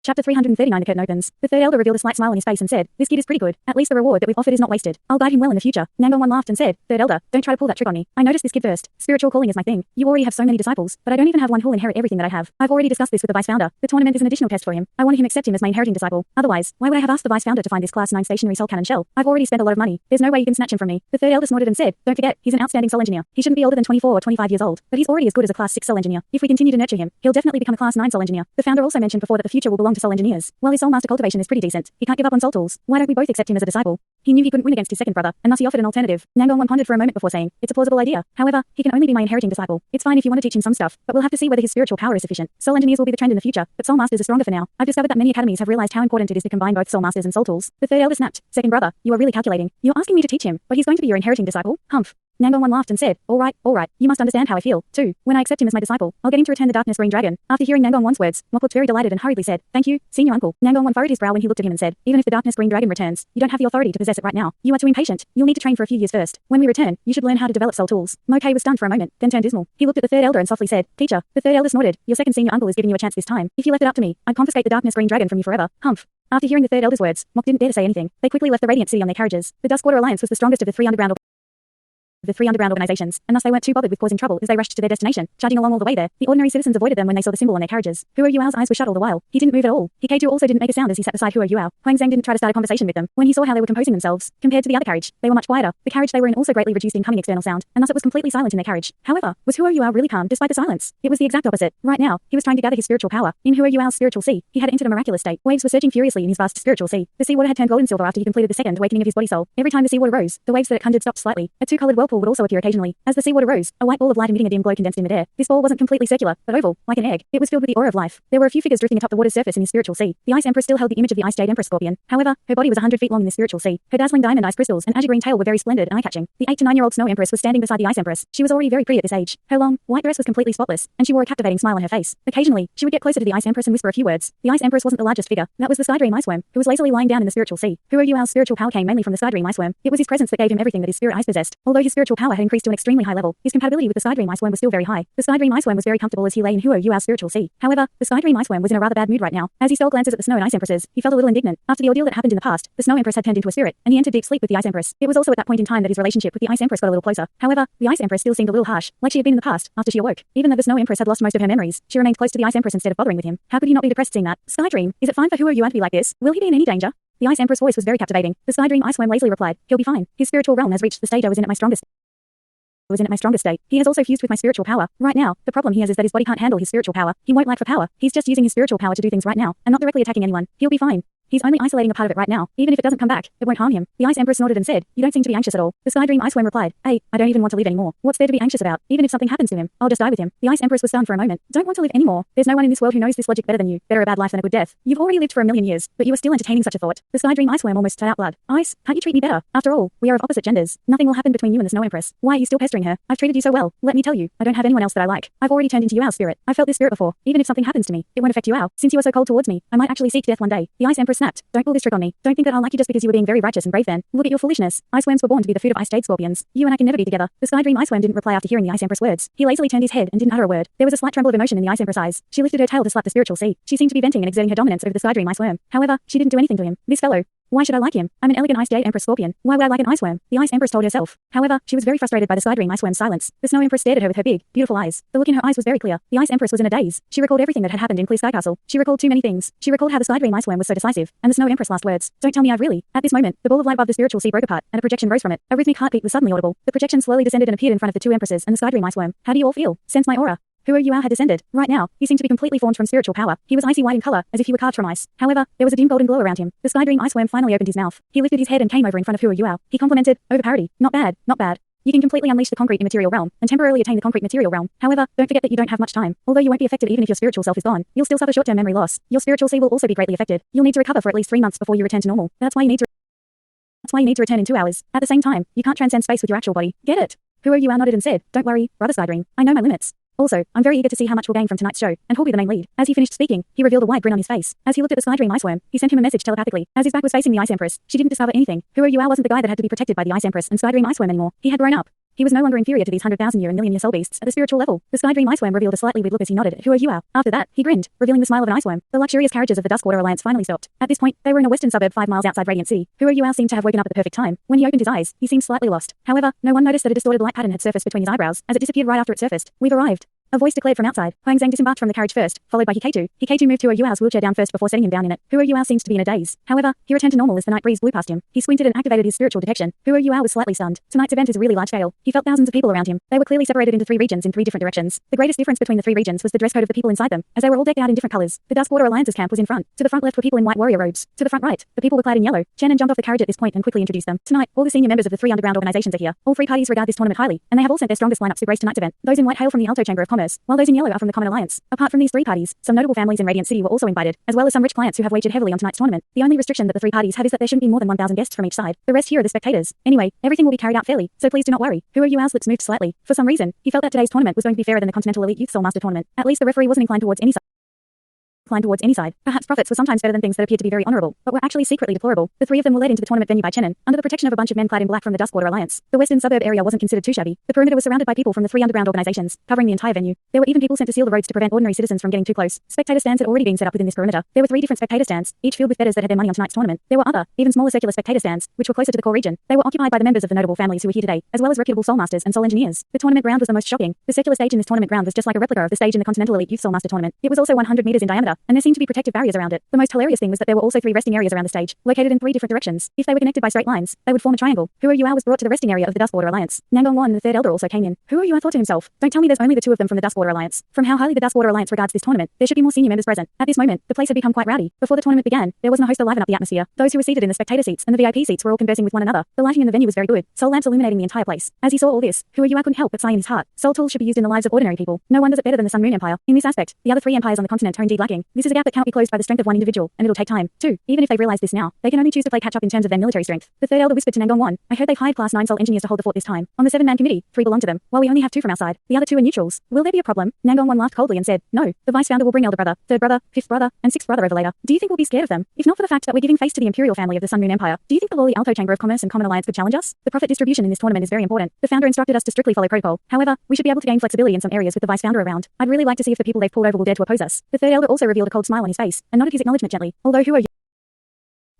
Chapter 339. The curtain opens. The third elder revealed a slight smile on his face and said, "This kid is pretty good. At least the reward that we've offered is not wasted. I'll guide him well in the future." Nangon laughed and said, "Third elder, don't try to pull that trick on me. I noticed this kid first. Spiritual calling is my thing. You already have so many disciples, but I don't even have one who'll inherit everything that I have. I've already discussed this with the vice founder. The tournament is an additional test for him. I want him to accept him as my inheriting disciple. Otherwise, why would I have asked the vice founder to find this class 9 stationary soul cannon shell? I've already spent a lot of money. There's no way you can snatch him from me." The third elder snorted and said, "Don't forget, he's an outstanding soul engineer. He shouldn't be older than 24 or 25 years old, but he's already as good as a class 6 soul engineer. If we continue to nurture him, he'll definitely become a class 9 soul engineer." The founder also mentioned before that the future will belong to soul engineers. While his soul master cultivation is pretty decent, he can't give up on soul tools. Why don't we both accept him as a disciple? He knew he couldn't win against his second brother, and thus he offered an alternative. Nangon pondered for a moment before saying, "It's a plausible idea. However, he can only be my inheriting disciple. It's fine if you want to teach him some stuff, but we'll have to see whether his spiritual power is sufficient. Soul engineers will be the trend in the future, but soul masters are stronger for now. I've discovered that many academies have realized how important it is to combine both soul masters and soul tools." The third elder snapped, "Second brother, you are really calculating. You're asking me to teach him, but he's going to be your inheriting disciple? Humph." Nangon laughed and said, all right. You must understand how I feel, too. When I accept him as my disciple, I'll get him to return the darkness green dragon." After hearing Nangon's words, Mok looked very delighted and hurriedly said, "Thank you, senior uncle." Nangon furrowed his brow when he looked at him and said, "Even if the darkness green dragon returns, you don't have the authority to possess it right now. You are too impatient. You'll need to train for a few years first. When we return, you should learn how to develop soul tools." Mokay was stunned for a moment, then turned dismal. He looked at the third elder and softly said, "Teacher." The third elder snorted, "Your second senior uncle is giving you a chance this time. If you left it up to me, I'd confiscate the darkness green dragon from you forever. Humph." After hearing the third elder's words, Mok didn't dare to say anything. They quickly left the Radiant City on their carriages. The Duskwater Alliance was the strongest of the three underground organizations, and thus they weren't too bothered with causing trouble as they rushed to their destination, charging along all the way there. The ordinary citizens avoided them when they saw the symbol on their carriages. Huo Yuao's eyes were shut all the while. He didn't move at all. Hikaiju also didn't make a sound as he sat beside Huo Yuao. Huang Zhang didn't try to start a conversation with them. When he saw how they were composing themselves, compared to the other carriage, they were much quieter. The carriage they were in also greatly reduced incoming external sound, and thus it was completely silent in their carriage. However, was Huo Yuao really calm despite the silence? It was the exact opposite. Right now, he was trying to gather his spiritual power. In Huo Yuao's spiritual sea, he had entered a miraculous state. Waves were surging furiously in his vast spiritual sea. The seawater had turned gold and silver after he completed the second awakening of his body soul. Every time the seawater rose, the waves that it conjured stopped slightly. A two-colored whirlpool would also appear occasionally. As the seawater rose, a white ball of light emitting a dim glow condensed in midair. This ball wasn't completely circular, but oval, like an egg. It was filled with the aura of life. There were a few figures drifting atop the water's surface in his spiritual sea. The Ice Empress still held the image of the Ice Jade Empress Scorpion. However, her body was 100 feet long in the spiritual sea. Her dazzling diamond ice crystals and azure green tail were very splendid and eye-catching. The 8 to 9-year-old Snow Empress was standing beside the Ice Empress. She was already very pretty at this age. Her long, white dress was completely spotless, and she wore a captivating smile on her face. Occasionally, she would get closer to the Ice Empress and whisper a few words. The Ice Empress wasn't the largest figure. That was the Sky Dream Iceworm, who was lazily lying down in the spiritual sea. Huo Yuao's spiritual power came mainly from the Sky Dream Iceworm. It was his presence that gave him everything that his spirit eyes possessed. Although his spiritual power had increased to an extremely high level, his compatibility with the Sky Dream Iceworm was still very high. The Sky Dream Iceworm was very comfortable as he lay in Huo Yuao's spiritual sea. However, the Sky Dream Iceworm was in a rather bad mood right now. As he stole glances at the Snow and Ice Empresses, he felt a little indignant. After the ordeal that happened in the past, the Snow Empress had turned into a spirit, and he entered deep sleep with the Ice Empress. It was also at that point in time that his relationship with the Ice Empress got a little closer. However, the Ice Empress still seemed a little harsh, like she had been in the past, after she awoke. Even though the Snow Empress had lost most of her memories, she remained close to the Ice Empress instead of bothering with him. How could he not be depressed seeing that? Sky Dream, is it fine for Huo Yuan to be like this? Will he be in any danger? The Ice Empress voice was very captivating. The Sky Dream Iceworm lazily replied, "He'll be fine. His spiritual realm has reached the stage I was in at my strongest state. He has also fused with my spiritual power. Right now, the problem he has is that his body can't handle his spiritual power. He won't lack for power. He's just using his spiritual power to do things right now, and not directly attacking anyone. He'll be fine. He's only isolating a part of it right now. Even if it doesn't come back, it won't harm him." The Ice Empress nodded and said, "You don't seem to be anxious at all." The Sky Dream Iceworm replied, "Hey, I don't even want to live anymore. What's there to be anxious about? Even if something happens to him, I'll just die with him." The Ice Empress was stunned for a moment. "Don't want to live anymore? There's no one in this world who knows this logic better than you. Better a bad life than a good death. You've already lived for 1,000,000 years, but you are still entertaining such a thought." The Sky Dream Iceworm almost spat out blood. "Ice, can't you treat me better? After all, we are of opposite genders. Nothing will happen between you and the Snow Empress. Why are you still pestering her? I've treated you so well. Let me tell you, I don't have anyone else that I like. I've already turned into Yuao's spirit. I felt this spirit before. Even if something happens to me, it won't affect Yuao. Since you are so cold towards me, I might actually seek death one day." The Ice Empress snapped, "Don't pull this trick on me. Don't think that I'll like you just because you were being very righteous and brave then. Look at your foolishness. Iceworms were born to be the food of Ice Jade Scorpions. You and I can never be together." The Sky Dream Iceworm didn't reply after hearing the Ice Empress words. He lazily turned his head and didn't utter a word. There was a slight tremble of emotion in the Ice Empress eyes. She lifted her tail to slap the spiritual sea. She seemed to be venting and exerting her dominance over the Sky Dream Iceworm. However, she didn't do anything to him. This fellow. Why should I like him? I'm an elegant Ice Jade Empress Scorpion. Why would I like an Iceworm? The Ice Empress told herself. However, she was very frustrated by the Sky Dream Iceworm's silence. The Snow Empress stared at her with her big, beautiful eyes. The look in her eyes was very clear. The Ice Empress was in a daze. She recalled everything that had happened in Clear Sky Castle. She recalled too many things. She recalled how the Sky Dream Iceworm was so decisive, and the Snow Empress' last words. "Don't tell me I've really." At this moment, the ball of light above the spiritual sea broke apart, and a projection rose from it. A rhythmic heartbeat was suddenly audible. The projection slowly descended and appeared in front of the two Empresses and the Sky Dream Iceworm. "How do you all feel? Sense my aura?" Huo Yuao had descended. Right now, he seemed to be completely formed from spiritual power. He was icy white in color, as if he were carved from ice. However, there was a dim golden glow around him. The Sky Dream Iceworm finally opened his mouth. He lifted his head and came over in front of Huo Yuao. He complimented, "Over parity. Not bad, not bad. You can completely unleash the concrete immaterial realm, and temporarily attain the concrete material realm. However, don't forget that you don't have much time. Although you won't be affected even if your spiritual self is gone, you'll still suffer short-term memory loss. Your spiritual sea will also be greatly affected. You'll need to recover for at least 3 months before you return to normal. That's why you need to return in 2 hours. At the same time, you can't transcend space with your actual body. Get it?" Huo Yuao nodded and said, "Don't worry, brother Sky Dream. I know my limits. Also, I'm very eager to see how much we'll gain from tonight's show, and who'll be the main lead." As he finished speaking, he revealed a wide grin on his face. As he looked at the Sky Dream Iceworm, he sent him a message telepathically. As his back was facing the Ice Empress, she didn't discover anything. Huo Yuao wasn't the guy that had to be protected by the Ice Empress and Sky Dream Iceworm anymore. He had grown up. He was no longer inferior to these 100,000-year and million-year soul beasts at the spiritual level. The sky dream iceworm revealed a slightly weird look as he nodded. Who are you? After that, he grinned, revealing the smile of an iceworm. The luxurious carriages of the Duskwater Alliance finally stopped. At this point, they were in a western suburb 5 miles outside Radiant City. Who are you? Seemed to have woken up at the perfect time. When he opened his eyes, he seemed slightly lost. However, no one noticed that a distorted light pattern had surfaced between his eyebrows, as it disappeared right after it surfaced. We've arrived. A voice declared from outside. Huang Zhang disembarked from the carriage first, followed by Hiketu. Hiketu moved Hua Yuao's wheelchair down first before setting him down in it. Hua Yuao seemed to be in a daze. However, he returned to normal as the night breeze blew past him. He squinted and activated his spiritual detection. Hua Yuao was slightly stunned. Tonight's event is really large scale. He felt thousands of people around him. They were clearly separated into 3 regions in 3 different directions. The greatest difference between the 3 regions was the dress code of the people inside them, as they were all decked out in different colors. The Duskwater Alliance's camp was in front. To the front left were people in white warrior robes. To the front right, the people were clad in yellow. Chen jumped off the carriage at this point and quickly introduced them. Tonight, all the senior members of the 3 underground organizations are here. All 3 parties regard this tournament highly, and they have all sent their strongest lineups to grace tonight's event. Those in white hail from the Alto Chamber of Commerce, while those in yellow are from the Common Alliance. Apart from these 3 parties, some notable families in Radiant City were also invited, as well as some rich clients who have wagered heavily on tonight's tournament. The only restriction that the 3 parties have is that there shouldn't be more than 1,000 guests from each side. The rest here are the spectators. Anyway, everything will be carried out fairly, so please do not worry. Hua Yuao's lips moved slightly. For some reason, he felt that today's tournament was going to be fairer than the Continental Elite Youth Soul Master tournament. At least the referee wasn't inclined towards any side. Perhaps profits were sometimes better than things that appeared to be very honorable, but were actually secretly deplorable. The 3 of them were led into the tournament venue by Chenin, under the protection of a bunch of men clad in black from the Duskwater Alliance. The western suburb area wasn't considered too shabby. The perimeter was surrounded by people from the 3 underground organizations, covering the entire venue. There were even people sent to seal the roads to prevent ordinary citizens from getting too close. Spectator stands had already been set up within this perimeter. There were 3 different spectator stands, each filled with bettors that had their money on tonight's tournament. There were other, even smaller circular spectator stands, which were closer to the core region. They were occupied by the members of the notable families who were here today, as well as reputable soul masters and soul engineers. The tournament ground was the most shocking. The circular stage in this tournament ground was just like a replica of the stage in the Continental Elite Youth Soul Master tournament. It was also 100 meters in diameter, and there seemed to be protective barriers around it. The most hilarious thing was that there were also 3 resting areas around the stage, located in 3 different directions. If they were connected by straight lines, they would form a triangle. Hua Yuao was brought to the resting area of the Duskwater Alliance. Nangong Wan, the 3rd elder, also came in. Hua Yuao thought to himself, don't tell me there's only the 2 of them from the Duskwater Alliance. From how highly the Duskwater Alliance regards this tournament, there should be more senior members present. At this moment, the place had become quite rowdy. Before the tournament began, there was no host to liven up the atmosphere. Those who were seated in the spectator seats and the VIP seats were all conversing with one another. The lighting in the venue was very good, soul lamps illuminating the entire place. As he saw all this, Hua Yuao couldn't help but sigh in his heart. Soul tools should be used in the lives of ordinary people. No one does it better than the Sun Moon Empire. In this aspect, the other 3 empires on the continent are indeed lacking. This is a gap that cannot be closed by the strength of one individual, and it'll take time, too. Even if they realize this now, they can only choose to play catch up in terms of their military strength. The 3rd elder whispered to Nangong Wan, I heard they've hired class 9 soul engineers to hold the fort this time. On the 7-man committee, 3 belong to them, while we only have 2 from our side. The other 2 are neutrals. Will there be a problem? Nangong Wan laughed coldly and said, no. The vice founder will bring elder brother, 3rd brother, 5th brother, and 6th brother over later. Do you think we'll be scared of them? If not for the fact that we're giving face to the imperial family of the Sun Moon Empire, do you think the lowly Alto Chamber of Commerce and Common Alliance could challenge us? The profit distribution in this tournament is very important. The founder instructed us to strictly follow protocol. However, we should be able to gain flexibility in some areas with the vice founder around. I'd really like to see if the people they've pulled over will dare to oppose us. The 3rd elder also revealed a cold smile on his face and nodded his acknowledgement gently.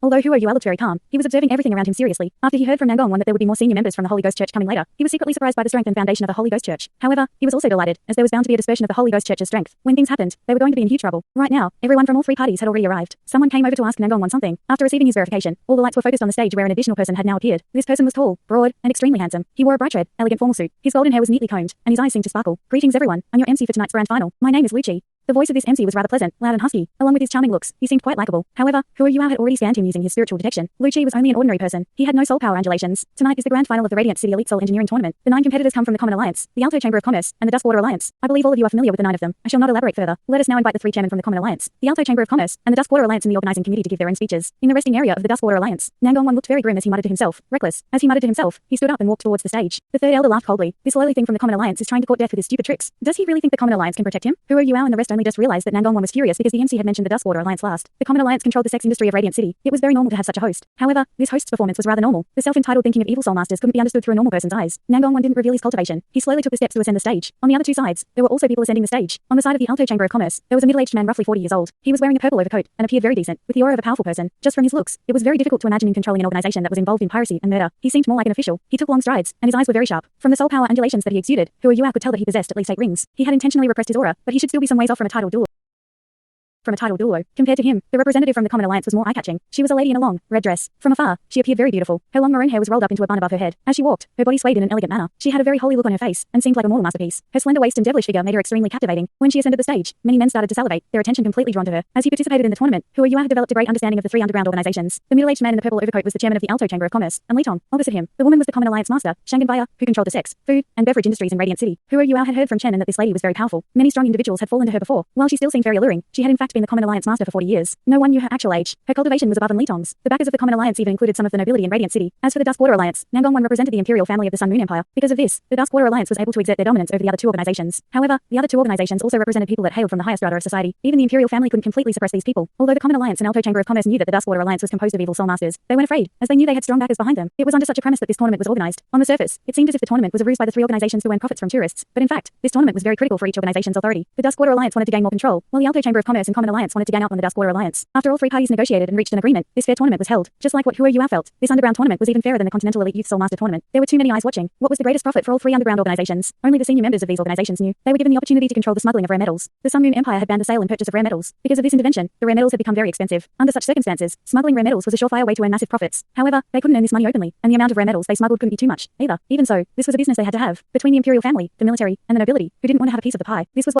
Although Hua Yuao looked very calm, he was observing everything around him seriously. After he heard from Nangong Wan that there would be more senior members from the Holy Ghost Church coming later, he was secretly surprised by the strength and foundation of the Holy Ghost Church. However, he was also delighted, as there was bound to be a dispersion of the Holy Ghost Church's strength. When things happened, they were going to be in huge trouble. Right now, everyone from all 3 parties had already arrived. Someone came over to ask Nangong Wan something. After receiving his verification, all the lights were focused on the stage where an additional person had now appeared. This person was tall, broad, and extremely handsome. He wore a bright red, elegant formal suit. His golden hair was neatly combed, and his eyes seemed to sparkle. Greetings everyone, I'm your MC for tonight's grand final. My name is Lucci. The voice of this MC was rather pleasant, loud and husky. Along with his charming looks, he seemed quite likable. However, Hua Yuao had already scanned him using his spiritual detection. Lucci was only an ordinary person. He had no soul power undulations. Tonight is the grand final of the Radiant City Elite Soul Engineering Tournament. The 9 competitors come from the Common Alliance, the Alto Chamber of Commerce, and the Duskwater Alliance. I believe all of you are familiar with the 9 of them. I shall not elaborate further. Let us now invite the 3 chairmen from the Common Alliance, the Alto Chamber of Commerce, and the Duskwater Alliance in the organizing committee to give their own speeches. In the resting area of the Duskwater Alliance, Nangong Wan looked very grim as he muttered to himself, reckless. As he muttered to himself, he stood up and walked towards the stage. The 3rd elder laughed coldly. This lowly thing from the Common Alliance is trying to court death with his stupid tricks. Does he really think the Common Alliance can protect him? Hua Yuao and the rest only just realized that Nangong Wan was furious because the MC had mentioned the Duskwater Alliance last. The Common Alliance controlled the sex industry of Radiant City. It was very normal to have such a host. However, this host's performance was rather normal. The self-entitled thinking of evil soul masters couldn't be understood through a normal person's eyes. Nangong Wan didn't reveal his cultivation. He slowly took the steps to ascend the stage. On the other 2 sides, there were also people ascending the stage. On the side of the Alto Chamber of Commerce, there was a middle-aged man roughly 40 years old. He was wearing a purple overcoat and appeared very decent, with the aura of a powerful person. Just from his looks, it was very difficult to imagine him controlling an organization that was involved in piracy and murder. He seemed more like an official. He took long strides, and his eyes were very sharp. From the soul power undulations that he exuded, Hua Yuao could tell that he possessed at least 8 rings. He had intentionally repressed his aura, but he should still be some ways off from a title duel. Douluo. Compared to him, the representative from the Common Alliance was more eye-catching. She was a lady in a long, red dress. From afar, she appeared very beautiful. Her long maroon hair was rolled up into a bun above her head. As she walked, her body swayed in an elegant manner. She had a very holy look on her face, and seemed like a mortal masterpiece. Her slender waist and devilish figure made her extremely captivating. When she ascended the stage, many men started to salivate, their attention completely drawn to her. As he participated in the tournament, Hua Yuao had developed a great understanding of the 3 underground organizations. The middle-aged man in the purple overcoat was the chairman of the Alto Chamber of Commerce, and Litong, opposite him, the woman was the Common Alliance master, Shanganbaya, who controlled the sex, food, and beverage industries in Radiant City. Hua Yuao had heard from Chen and that this lady was very powerful. Many strong individuals had fallen to her before. While she still seemed very alluring, she had in fact fact been the Common Alliance master for 40 years. No one knew her actual age. Her cultivation was above Li Tong's. The backers of the Common Alliance even included some of the nobility in Radiant City. As for the Duskwater Alliance, Nangong represented the imperial family of the Sun Moon Empire. Because of this, the Duskwater Alliance was able to exert their dominance over the other two organizations. However, the other two organizations also represented people that hailed from the higher strata of society. Even the imperial family couldn't completely suppress these people. Although the Common Alliance and Alto Chamber of Commerce knew that the Duskwater Alliance was composed of evil soul masters, they weren't afraid, as they knew they had strong backers behind them. It was under such a premise that this tournament was organized. On the surface, it seemed as if the tournament was a ruse by the three organizations to earn profits from tourists. But in fact, this tournament was very critical for each organization's authority. The Duskwater Alliance wanted to gain more control, while the Alto Chamber of Commerce and Common Alliance wanted to gang up on the Duskwater Alliance. After all three parties negotiated and reached an agreement, this fair tournament was held. Just like what Huo Yuao felt, this underground tournament was even fairer than the Continental Elite Youth Soul Master tournament. There were too many eyes watching. What was the greatest profit for all three underground organizations? Only the senior members of these organizations knew. They were given the opportunity to control the smuggling of rare metals. The Sun Moon Empire had banned the sale and purchase of rare metals. Because of this intervention, the rare metals had become very expensive. Under such circumstances, smuggling rare metals was a surefire way to earn massive profits. However, they couldn't earn this money openly, and the amount of rare metals they smuggled couldn't be too much, either. Even so, this was a business they had to have. Between the imperial family, the military, and the nobility, who didn't want to have a piece of the pie. This was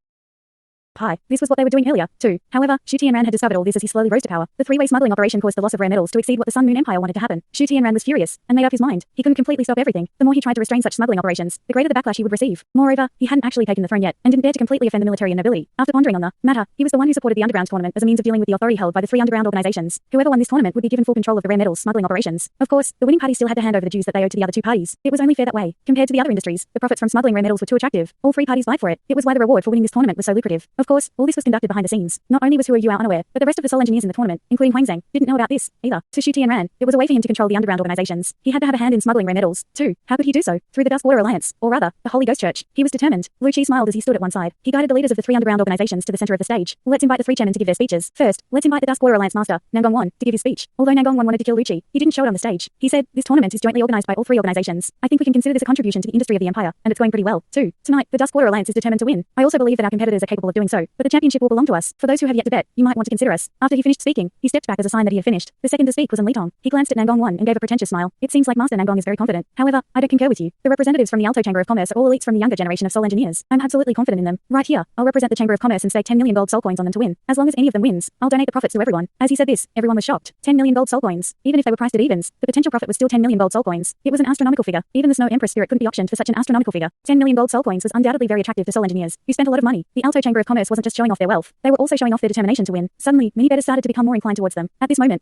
what they were doing earlier, too. However, Shu Tianran had discovered all this as he slowly rose to power. The three-way smuggling operation caused the loss of rare metals to exceed what the Sun Moon Empire wanted to happen. Shu Tianran was furious, and made up his mind. He couldn't completely stop everything. The more he tried to restrain such smuggling operations, the greater the backlash he would receive. Moreover, he hadn't actually taken the throne yet, and didn't dare to completely offend the military and nobility. After pondering on the matter, he was the one who supported the underground tournament as a means of dealing with the authority held by the three underground organizations. Whoever won this tournament would be given full control of the rare metals smuggling operations. Of course, the winning party still had to hand over the dues that they owed to the other two parties. It was only fair that way. Compared to the other industries, the profits from smuggling rare metals were too attractive. All three parties vied for it. It was why the reward for winning this tournament was so lucrative. Of course, all this was conducted behind the scenes. Not only was Huo Yuao unaware, but the rest of the soul engineers in the tournament, including Huang Zhang, didn't know about this, either. To Shu Tianran, it was a way for him to control the underground organizations. He had to have a hand in smuggling rare metals, too. How could he do so? Through the Duskwater Alliance, or rather, the Holy Ghost Church. He was determined. Lu Qi smiled as he stood at one side. He guided the leaders of the three underground organizations to the center of the stage. Let's invite the three chairmen to give their speeches. First, let's invite the Duskwater Alliance master, Nangong Wan, to give his speech. Although Nangong Wan wanted to kill Lu Qi, he didn't show it on the stage. He said, this tournament is jointly organized by all three organizations. I think we can consider this a contribution to the industry of the empire, and it's going pretty well, too. Tonight, the Duskwater Alliance is determined to win. I also believe that our competitors are capable of doing so, but the championship will belong to us. For those who have yet to bet, you might want to consider us. After he finished speaking, he stepped back as a sign that he had finished. The second to speak was Li Tong. He glanced at Nangong Wan and gave a pretentious smile. It seems like Master Nangong is very confident. However, I don't concur with you. The representatives from the Alto Chamber of Commerce are all elites from the younger generation of soul engineers. I'm absolutely confident in them. Right here, I'll represent the Chamber of Commerce and stake 10 million gold soul coins on them to win. As long as any of them wins, I'll donate the profits to everyone. As he said this, everyone was shocked. 10 million gold soul coins. Even if they were priced at evens, the potential profit was still 10 million gold soul coins. It was an astronomical figure. Even the Snow Empress spirit couldn't be auctioned for such an astronomical figure. 10 million gold soul coins was undoubtedly very attractive to soul engineers, who spent a lot of money. The Alto Chamber of Commerce wasn't just showing off their wealth. They were also showing off their determination to win. Suddenly, many bettors started to become more inclined towards them. At this moment,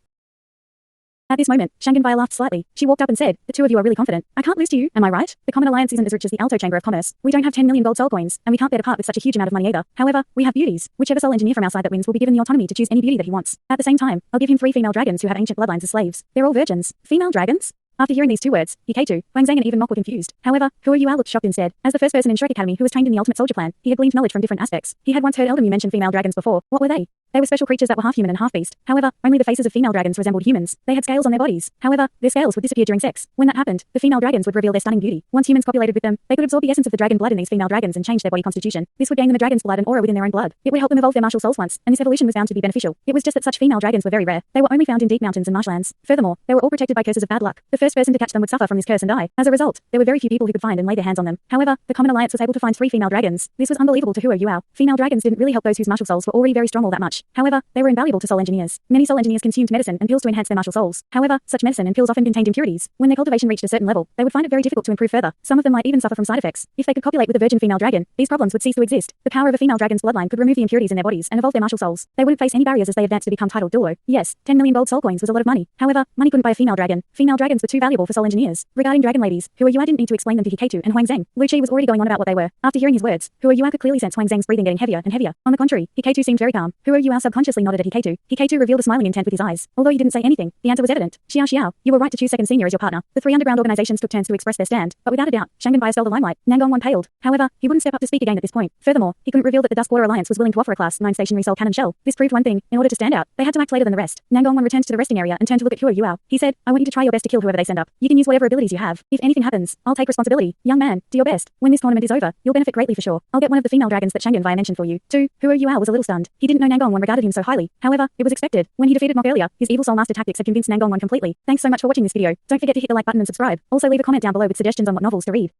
Shanganbai laughed slightly. She walked up and said, the two of you are really confident. I can't lose to you, am I right? The Common Alliance isn't as rich as the Alto Chamber of Commerce. We don't have 10 million gold soul coins, and we can't bear to part with such a huge amount of money either. However, we have beauties. Whichever soul engineer from our side that wins will be given the autonomy to choose any beauty that he wants. At the same time, I'll give him 3 female dragons who have ancient bloodlines as slaves. They're all virgins. Female dragons? After hearing these two words, Hikaitu, Huang Zhang and even Mok were confused. However, Huo Yuao looked shocked instead. As the first person in Shrek Academy who was trained in the Ultimate Soldier Plan, he had gleaned knowledge from different aspects. He had once heard Elder Mu mention female dragons before. What were they? They were special creatures that were half human and half beast. However, only the faces of female dragons resembled humans. They had scales on their bodies. However, their scales would disappear during sex. When that happened, the female dragons would reveal their stunning beauty. Once humans copulated with them, they could absorb the essence of the dragon blood in these female dragons and change their body constitution. This would gain them a dragon's blood and aura within their own blood. It would help them evolve their martial souls once, and this evolution was bound to be beneficial. It was just that such female dragons were very rare. They were only found in deep mountains and marshlands. Furthermore, they were all protected by curses of bad luck. The first person to catch them would suffer from this curse and die. As a result, there were very few people who could find and lay their hands on them. However, the Common Alliance was able to find 3 female dragons. This was unbelievable to Huo Yuao. Female dragons didn't really help those whose martial souls were already very strong all that much. However, they were invaluable to soul engineers. Many soul engineers consumed medicine and pills to enhance their martial souls. However, such medicine and pills often contained impurities. When their cultivation reached a certain level, they would find it very difficult to improve further. Some of them might even suffer from side effects. If they could copulate with a virgin female dragon, these problems would cease to exist. The power of a female dragon's bloodline could remove the impurities in their bodies and evolve their martial souls. They wouldn't face any barriers as they advanced to become titled Douluo. Yes, 10 million gold soul coins was a lot of money. However, money couldn't buy a female dragon. Female dragons were too valuable for soul engineers. Regarding dragon ladies, Huo Yuao didn't need to explain them to Hikaitu and Huang Zhang. Lu Qi was already going on about what they were. After hearing his words, Huo Yuao could clearly sense Huang Zhang's breathing getting heavier and heavier. On the contrary, Hikaitu seemed very calm. Huo Yuao subconsciously nodded at Hikaitu. Hikaitu revealed a smiling intent with his eyes. Although he didn't say anything, the answer was evident. Xiao, you were right to choose second senior as your partner. The 3 underground organizations took turns to express their stand, but without a doubt, Shanganbai stole the limelight. Nangong Wan paled. However, he wouldn't step up to speak again at this point. Furthermore, he couldn't reveal that the Duskwater Alliance was willing to offer a Class 9 stationary soul cannon shell. This proved one thing. In order to stand out, they had to act later than the rest. Nangong Wan returned to the resting area and turned to look at Huo Yuao. He said, I want you to try your best to kill whoever they send up. You can use whatever abilities you have. If anything happens, I'll take responsibility. Young man, do your best. When this tournament is over, you'll benefit greatly for sure. I'll get one of the female dragons that Shanganbai mentioned for you. 2. Huo Yuao was a little stunned. He didn't know Nangong Wan regarded him so highly. However, it was expected. When he defeated Mok earlier, his evil soul master tactics had convinced Nangong Wan completely. Thanks so much for watching this video. Don't forget to hit the like button and subscribe. Also leave a comment down below with suggestions on what novels to read.